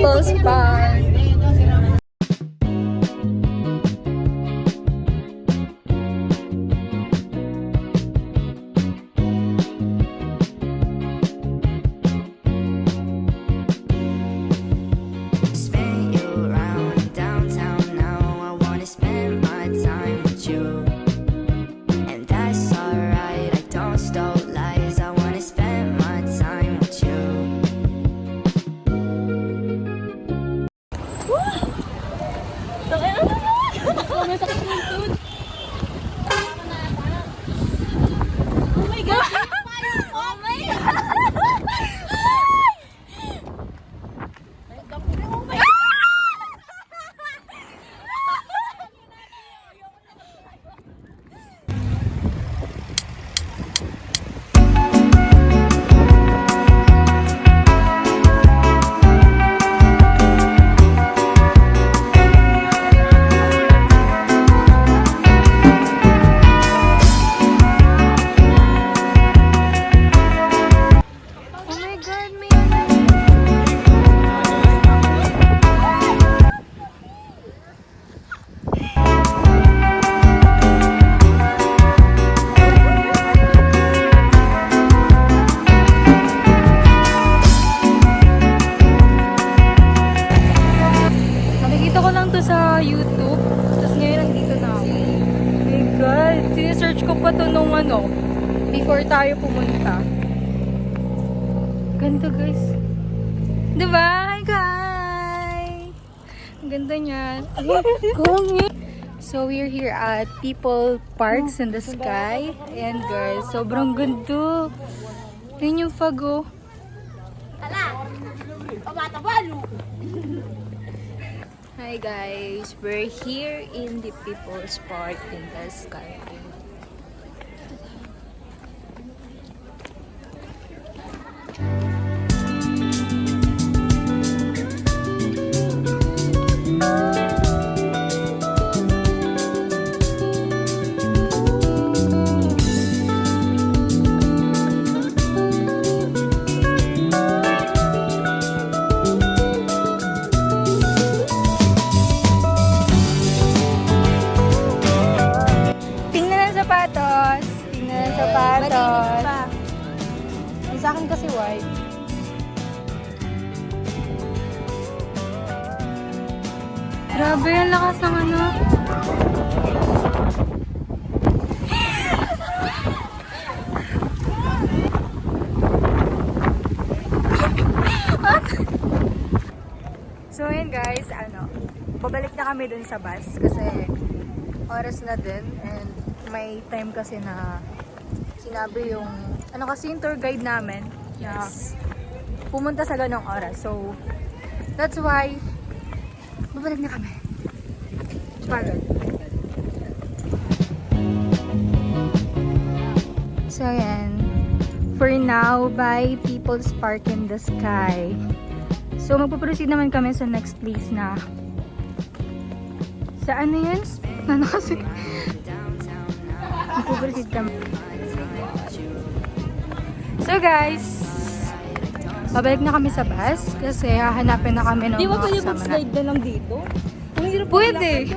People's Park. Spin you around downtown now. I wanna spend my time with you, and that's alright. I don't stop lies. I wanna spend my time with you. Oh my God! Oh my God! Oh my God, may nakikita ko lang to sa YouTube. Tapos ngayon nandito na ako. Oh my God. Sinesearch ko pa to nung before tayo pumunta. Ganda guys. Diba? Hi guys! Ang ganda niyan. So we're here at People Parks in the Sky. And guys, sobrang ganda. Yun yung fog oh. Hi guys, we're here in the People's Park in the Sky. Tingnan ang sapatos. Tingnan ang sapatos. Yung sa akin kasi white. Grabe, ang lakas ng So yun guys, pabalik na kami dun sa bus kasi oras na din and may time kasi na sinabi yung kasi yung tour guide namin na pumunta sa ganong oras. So that's why babalik na kami. Pagod. So yan. For now, by People's Park in the Sky. So magpo-proceed naman kami sa next place na sa ano yun? Kasi magpo-proceed kami. So guys, babalik na kami sa bus kasi hahanapin na kami ng Di ba mga pwede kasama mag-slide na lang dito? Ang hirap Pwede.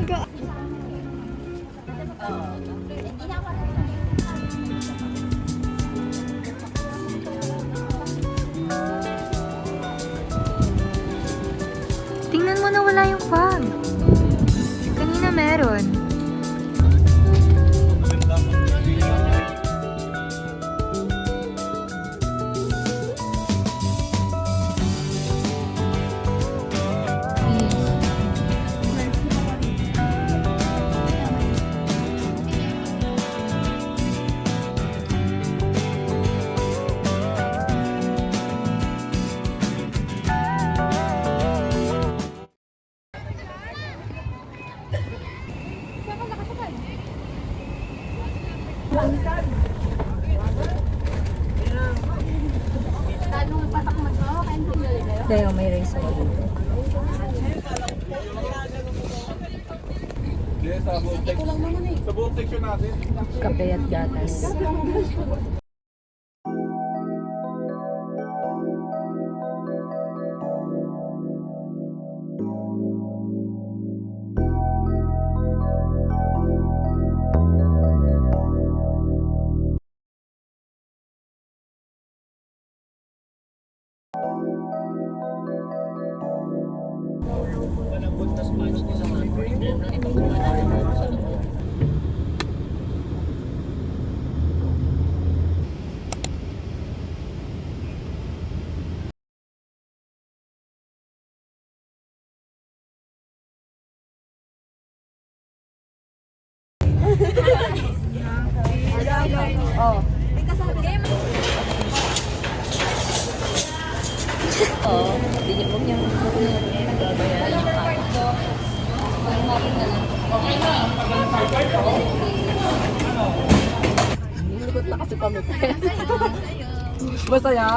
Tingnan mo na wala yung fog. Kanina meron. Dahil may race ako dito. Sa buong section natin. Kape at gatas. Oh. Oo. Hindi niyo huwag niyang babayaran yung kain. Nilikot na kasi kami. Masaya.